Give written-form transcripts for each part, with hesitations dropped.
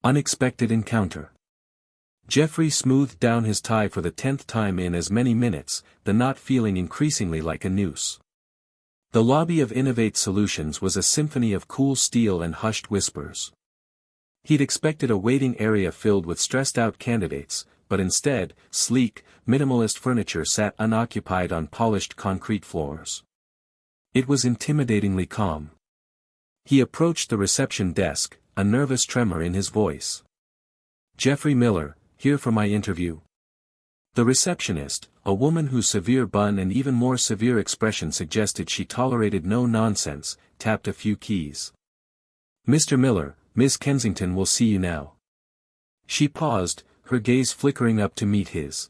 Unexpected encounter. Jeffrey smoothed down his tie for the 10th time in as many minutes, the knot feeling increasingly like a noose. The lobby of Innovate Solutions was a symphony of cool steel and hushed whispers. He'd expected a waiting area filled with stressed-out candidates, but instead, sleek, minimalist furniture sat unoccupied on polished concrete floors. It was intimidatingly calm. He approached the reception desk, a nervous tremor in his voice. "Jeffrey Miller, here for my interview." The receptionist, a woman whose severe bun and even more severe expression suggested she tolerated no nonsense, tapped a few keys. "Mr. Miller, Miss Kensington will see you now." She paused, her gaze flickering up to meet his.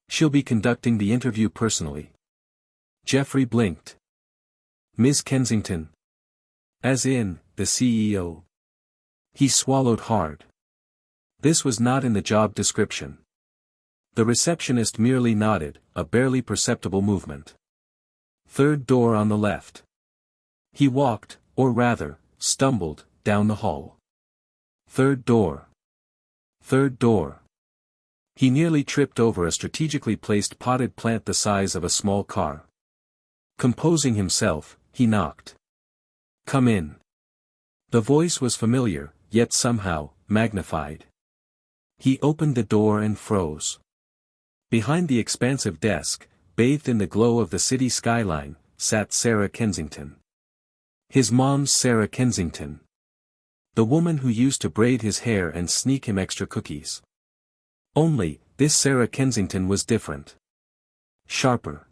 "She'll be conducting the interview personally." Jeffrey blinked. "Miss Kensington?" "As in, the CEO." He swallowed hard. This was not in the job description. The receptionist merely nodded, a barely perceptible movement. "Third door on the left." He walked, or rather, stumbled, down the hall. "Third door. Third door." He nearly tripped over a strategically placed potted plant the size of a small car. Composing himself, he knocked. "Come in." The voice was familiar, yet somehow, magnified. He opened the door and froze. Behind the expansive desk, bathed in the glow of the city skyline, sat Sarah Kensington. His mom's Sarah Kensington. The woman who used to braid his hair and sneak him extra cookies. Only, this Sarah Kensington was different. Sharper.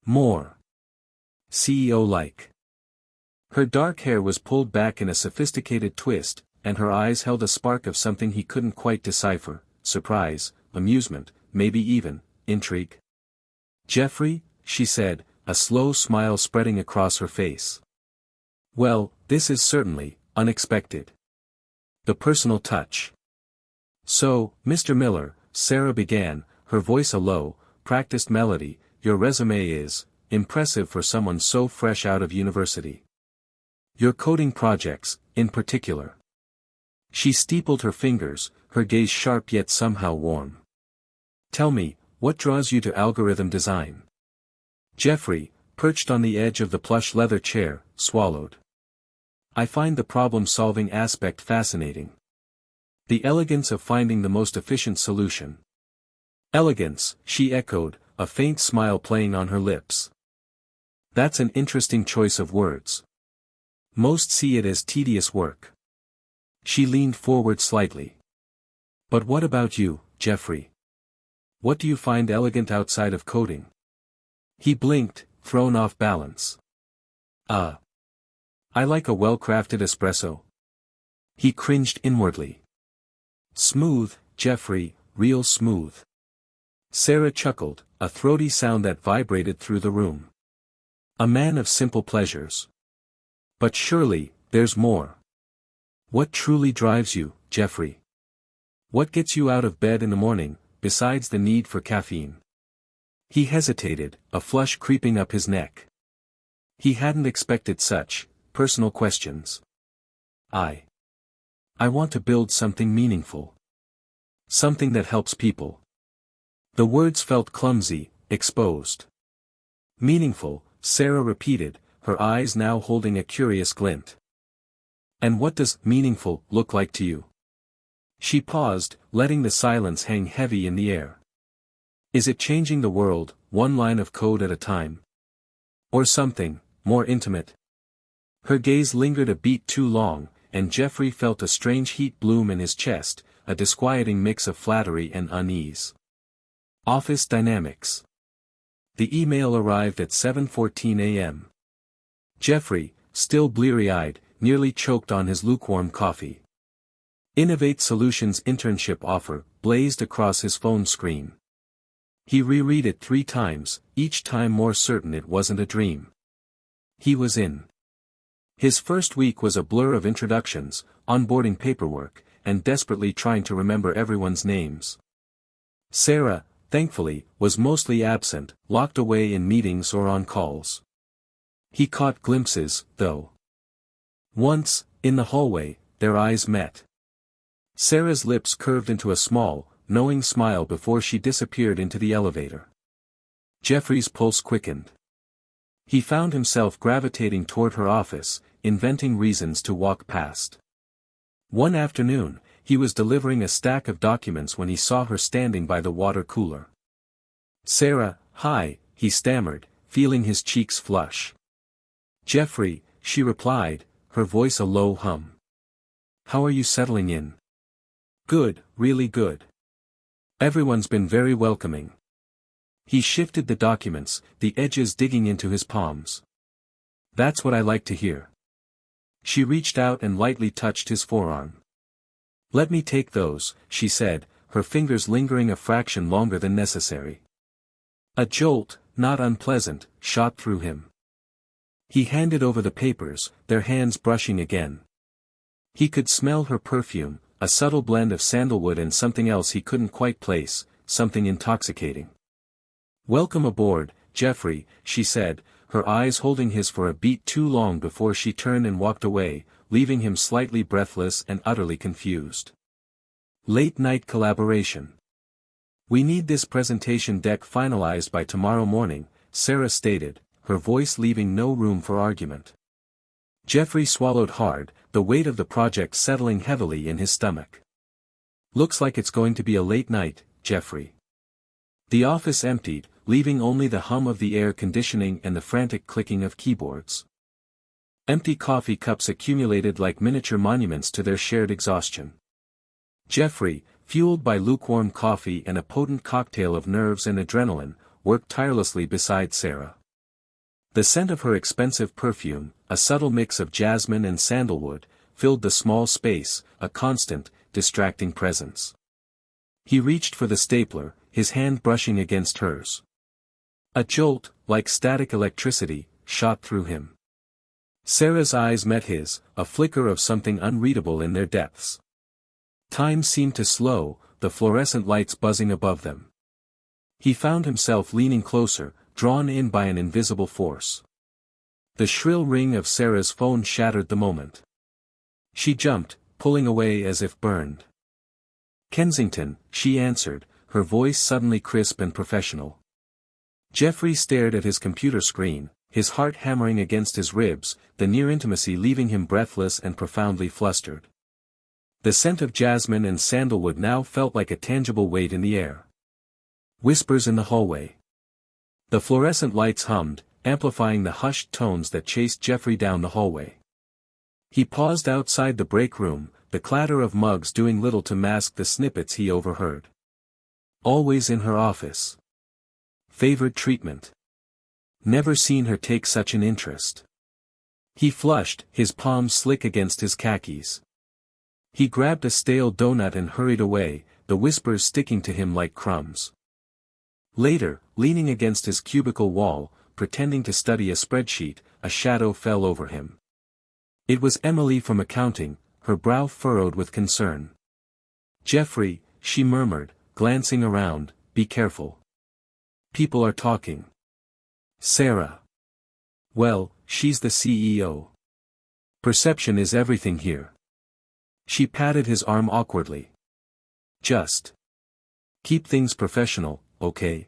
More CEO-like. Her dark hair was pulled back in a sophisticated twist, and her eyes held a spark of something he couldn't quite decipher: surprise, amusement, maybe even intrigue. "Jeffrey," she said, a slow smile spreading across her face. "Well, this is certainly unexpected." The personal touch. "So, Mr. Miller," Sarah began, her voice a low, practiced melody, "your resume is impressive for someone so fresh out of university. Your coding projects, in particular." She steepled her fingers, her gaze sharp yet somehow warm. "Tell me, what draws you to algorithm design?" Jeffrey, perched on the edge of the plush leather chair, swallowed. "I find the problem-solving aspect fascinating. The elegance of finding the most efficient solution." "Elegance," she echoed, a faint smile playing on her lips. "That's an interesting choice of words. Most see it as tedious work." She leaned forward slightly. "But what about you, Jeffrey? What do you find elegant outside of coding?" He blinked, thrown off balance. I like a well-crafted espresso." He cringed inwardly. "Smooth, Jeffrey, real smooth." Sarah chuckled, a throaty sound that vibrated through the room. "A man of simple pleasures. But surely, there's more. What truly drives you, Jeffrey? What gets you out of bed in the morning, besides the need for caffeine?" He hesitated, a flush creeping up his neck. He hadn't expected such personal questions. I want to build something meaningful. Something that helps people." The words felt clumsy, exposed. "Meaningful," Sarah repeated, her eyes now holding a curious glint. "And what does meaningful look like to you?" She paused, letting the silence hang heavy in the air. "Is it changing the world, one line of code at a time? Or something more intimate?" Her gaze lingered a beat too long, and Jeffrey felt a strange heat bloom in his chest, a disquieting mix of flattery and unease. Office dynamics. The email arrived at 7:14 a.m. Jeffrey, still bleary-eyed, nearly choked on his lukewarm coffee. Innovate Solutions internship offer blazed across his phone screen. He reread it 3 times, each time more certain it wasn't a dream. He was in. His first week was a blur of introductions, onboarding paperwork, and desperately trying to remember everyone's names. Sarah, thankfully, was mostly absent, locked away in meetings or on calls. He caught glimpses, though. Once, in the hallway, their eyes met. Sarah's lips curved into a small, knowing smile before she disappeared into the elevator. Jeffrey's pulse quickened. He found himself gravitating toward her office, inventing reasons to walk past. One afternoon, he was delivering a stack of documents when he saw her standing by the water cooler. "Sarah, hi," he stammered, feeling his cheeks flush. "Jeffrey," she replied, her voice a low hum. "How are you settling in?" "Good, really good. Everyone's been very welcoming." He shifted the documents, the edges digging into his palms. "That's what I like to hear." She reached out and lightly touched his forearm. "Let me take those," she said, her fingers lingering a fraction longer than necessary. A jolt, not unpleasant, shot through him. He handed over the papers, their hands brushing again. He could smell her perfume, a subtle blend of sandalwood and something else he couldn't quite place, something intoxicating. "Welcome aboard, Jeffrey," she said, her eyes holding his for a beat too long before she turned and walked away, leaving him slightly breathless and utterly confused. Late night collaboration. "We need this presentation deck finalized by tomorrow morning," Sarah stated, her voice leaving no room for argument. Jeffrey swallowed hard, the weight of the project settling heavily in his stomach. "Looks like it's going to be a late night, Jeffrey." The office emptied, leaving only the hum of the air conditioning and the frantic clicking of keyboards. Empty coffee cups accumulated like miniature monuments to their shared exhaustion. Jeffrey, fueled by lukewarm coffee and a potent cocktail of nerves and adrenaline, worked tirelessly beside Sarah. The scent of her expensive perfume, a subtle mix of jasmine and sandalwood, filled the small space, a constant, distracting presence. He reached for the stapler, his hand brushing against hers. A jolt, like static electricity, shot through him. Sarah's eyes met his, a flicker of something unreadable in their depths. Time seemed to slow, the fluorescent lights buzzing above them. He found himself leaning closer, drawn in by an invisible force. The shrill ring of Sarah's phone shattered the moment. She jumped, pulling away as if burned. "Kensington," she answered, her voice suddenly crisp and professional. Jeffrey stared at his computer screen, his heart hammering against his ribs, the near intimacy leaving him breathless and profoundly flustered. The scent of jasmine and sandalwood now felt like a tangible weight in the air. Whispers in the hallway. The fluorescent lights hummed, amplifying the hushed tones that chased Jeffrey down the hallway. He paused outside the break room, the clatter of mugs doing little to mask the snippets he overheard. Always in her office. Favored treatment. Never seen her take such an interest. He flushed, his palms slick against his khakis. He grabbed a stale donut and hurried away, the whispers sticking to him like crumbs. Later, leaning against his cubicle wall, pretending to study a spreadsheet, a shadow fell over him. It was Emily from accounting, her brow furrowed with concern. "Jeffrey," she murmured, glancing around, "be careful. People are talking." "Sarah. Well, she's the CEO. Perception is everything here." She patted his arm awkwardly. "Just keep things professional, okay?"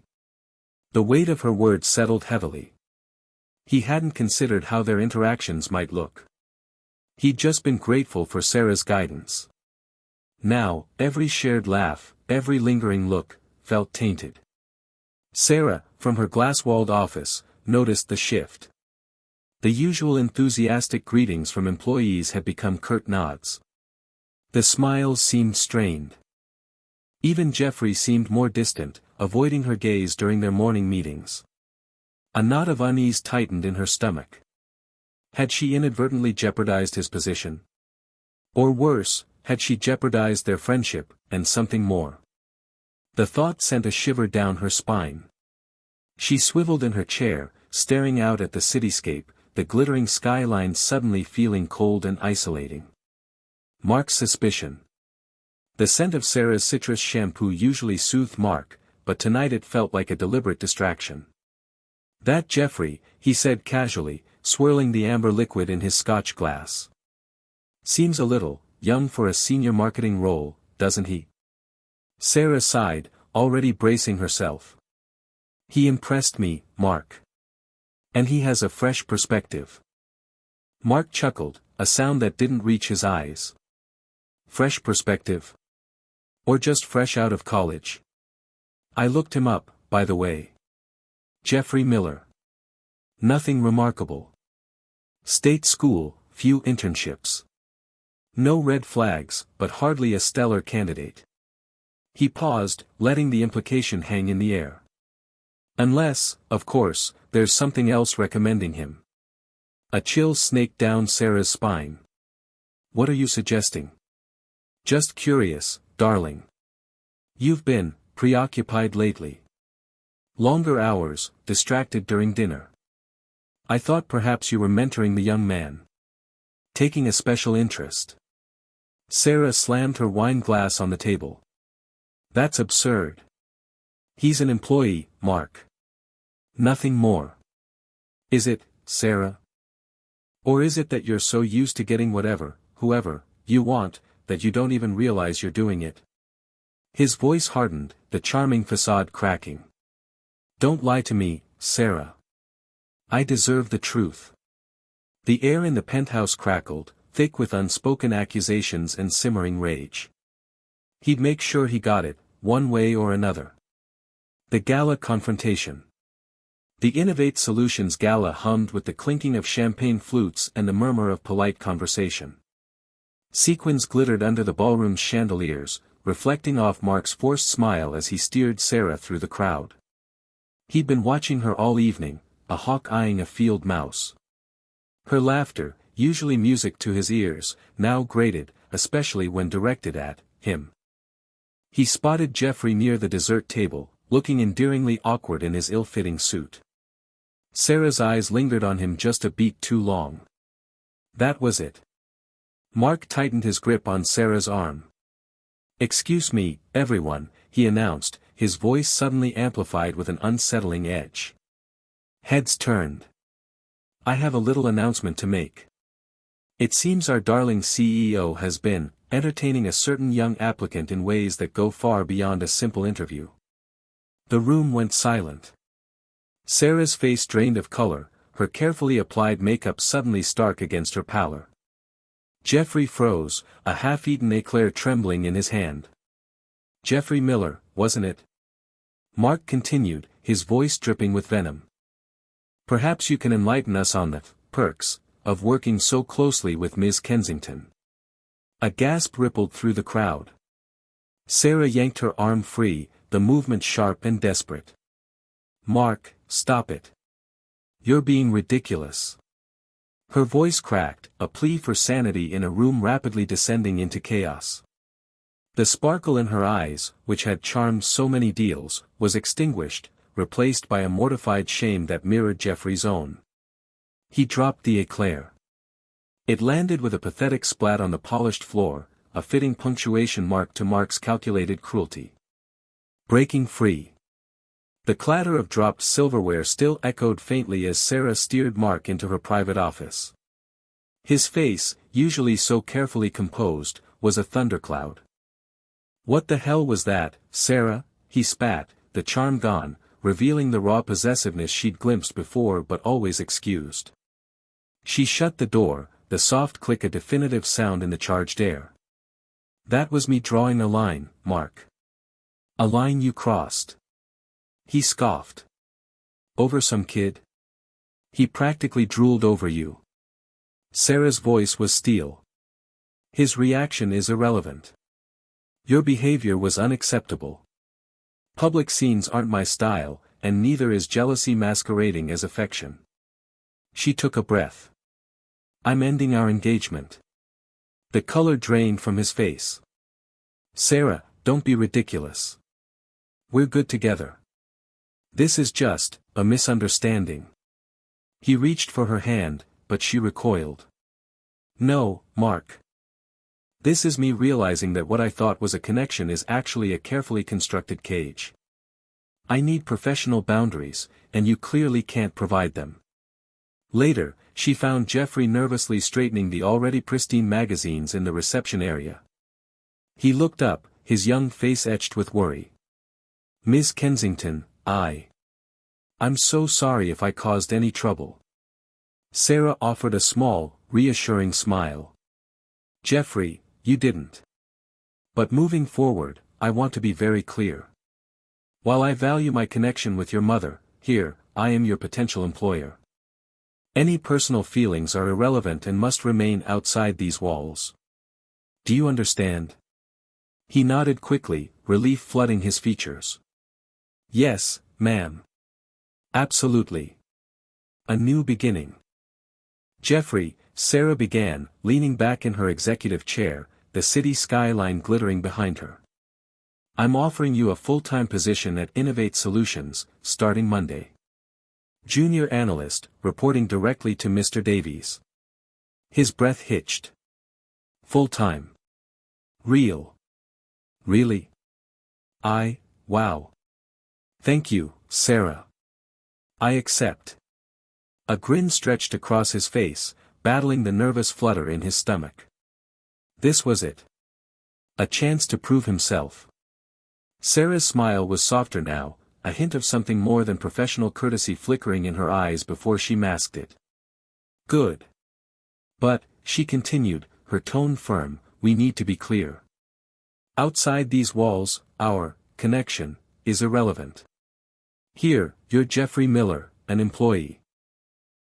The weight of her words settled heavily. He hadn't considered how their interactions might look. He'd just been grateful for Sarah's guidance. Now, every shared laugh, every lingering look, felt tainted. Sarah, from her glass-walled office, noticed the shift. The usual enthusiastic greetings from employees had become curt nods. The smiles seemed strained. Even Jeffrey seemed more distant, avoiding her gaze during their morning meetings. A knot of unease tightened in her stomach. Had she inadvertently jeopardized his position? Or worse, had she jeopardized their friendship, and something more? The thought sent a shiver down her spine. She swiveled in her chair, staring out at the cityscape, the glittering skyline suddenly feeling cold and isolating. Mark's suspicion. The scent of Sarah's citrus shampoo usually soothed Mark, but tonight it felt like a deliberate distraction. "That Jeffrey," he said casually, swirling the amber liquid in his scotch glass. "Seems a little young for a senior marketing role, doesn't he? Sarah sighed, already bracing herself. He impressed me, Mark. And he has a fresh perspective. Mark chuckled, a sound that didn't reach his eyes. Fresh perspective? Or just fresh out of college? I looked him up, by the way. Jeffrey Miller. Nothing remarkable. State school, few internships. No red flags, but hardly a stellar candidate. He paused, letting the implication hang in the air. Unless, of course, there's something else recommending him. A chill snaked down Sarah's spine. What are you suggesting? Just curious, darling. You've been preoccupied lately. Longer hours, distracted during dinner. I thought perhaps you were mentoring the young man. Taking a special interest. Sarah slammed her wine glass on the table. That's absurd. He's an employee, Mark. Nothing more. Is it, Sarah? Or is it that you're so used to getting whatever, whoever, you want, that you don't even realize you're doing it? His voice hardened, the charming facade cracking. Don't lie to me, Sarah. I deserve the truth. The air in the penthouse crackled, thick with unspoken accusations and simmering rage. He'd make sure he got it, one way or another. The gala confrontation. The Innovate Solutions gala hummed with the clinking of champagne flutes and the murmur of polite conversation. Sequins glittered under the ballroom's chandeliers, reflecting off Mark's forced smile as he steered Sarah through the crowd. He'd been watching her all evening, a hawk eyeing a field mouse. Her laughter, usually music to his ears, now grated, especially when directed at him. He spotted Jeffrey near the dessert table, looking endearingly awkward in his ill-fitting suit. Sarah's eyes lingered on him just a beat too long. That was it. Mark tightened his grip on Sarah's arm. Excuse me, everyone, he announced, his voice suddenly amplified with an unsettling edge. Heads turned. I have a little announcement to make. It seems our darling CEO has been entertaining a certain young applicant in ways that go far beyond a simple interview. The room went silent. Sarah's face drained of color, her carefully applied makeup suddenly stark against her pallor. Jeffrey froze, a half-eaten éclair trembling in his hand. Jeffrey Miller, wasn't it? Mark continued, his voice dripping with venom. Perhaps you can enlighten us on the perks of working so closely with Ms. Kensington. A gasp rippled through the crowd. Sarah yanked her arm free, the movement sharp and desperate. Mark, stop it. You're being ridiculous. Her voice cracked, a plea for sanity in a room rapidly descending into chaos. The sparkle in her eyes, which had charmed so many deals, was extinguished, replaced by a mortified shame that mirrored Jeffrey's own. He dropped the éclair. It landed with a pathetic splat on the polished floor, a fitting punctuation mark to Mark's calculated cruelty. Breaking free. The clatter of dropped silverware still echoed faintly as Sarah steered Mark into her private office. His face, usually so carefully composed, was a thundercloud. What the hell was that, Sarah? He spat, the charm gone, revealing the raw possessiveness she'd glimpsed before but always excused. She shut the door, the soft click a definitive sound in the charged air. That was me drawing a line, Mark. A line you crossed. He scoffed. Over some kid? He practically drooled over you. Sarah's voice was steel. His reaction is irrelevant. Your behavior was unacceptable. Public scenes aren't my style, and neither is jealousy masquerading as affection. She took a breath. I'm ending our engagement. The color drained from his face. Sarah, don't be ridiculous. We're good together. This is just a misunderstanding. He reached for her hand, but she recoiled. No, Mark. This is me realizing that what I thought was a connection is actually a carefully constructed cage. I need professional boundaries, and you clearly can't provide them. Later, she found Jeffrey nervously straightening the already pristine magazines in the reception area. He looked up, his young face etched with worry. Miss Kensington, I'm so sorry if I caused any trouble. Sarah offered a small, reassuring smile. Geoffrey, you didn't. But moving forward, I want to be very clear. While I value my connection with your mother, here, I am your potential employer. Any personal feelings are irrelevant and must remain outside these walls. Do you understand? He nodded quickly, relief flooding his features. Yes, ma'am. Absolutely. A new beginning. Geoffrey, Sarah began, leaning back in her executive chair, the city skyline glittering behind her. I'm offering you a full-time position at Innovate Solutions, starting Monday. Junior analyst, reporting directly to Mr. Davies. His breath hitched. Full-time. Real. Really? Wow. Thank you, Sarah. I accept. A grin stretched across his face, battling the nervous flutter in his stomach. This was it. A chance to prove himself. Sarah's smile was softer now, a hint of something more than professional courtesy flickering in her eyes before she masked it. Good. But, she continued, her tone firm, we need to be clear. Outside these walls, our connection is irrelevant. Here, you're Geoffrey Miller, an employee.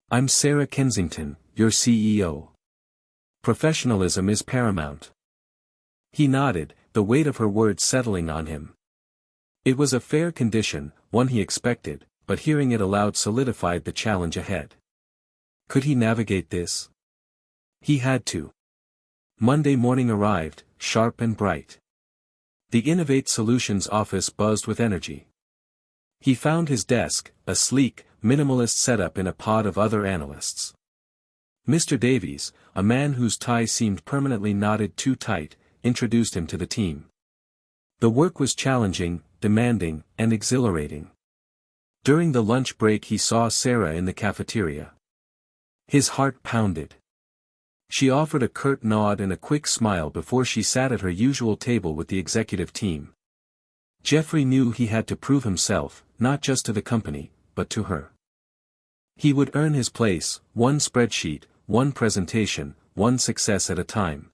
I'm Sarah Kensington, your CEO. Professionalism is paramount. He nodded, the weight of her words settling on him. It was a fair condition, one he expected, but hearing it aloud solidified the challenge ahead. Could he navigate this? He had to. Monday morning arrived, sharp and bright. The Innovate Solutions office buzzed with energy. He found his desk, a sleek, minimalist setup in a pod of other analysts. Mr. Davies, a man whose tie seemed permanently knotted too tight, introduced him to the team. The work was challenging, demanding, and exhilarating. During the lunch break he saw Sarah in the cafeteria. His heart pounded. She offered a curt nod and a quick smile before she sat at her usual table with the executive team. Geoffrey knew he had to prove himself, not just to the company, but to her. He would earn his place, one spreadsheet, one presentation, one success at a time.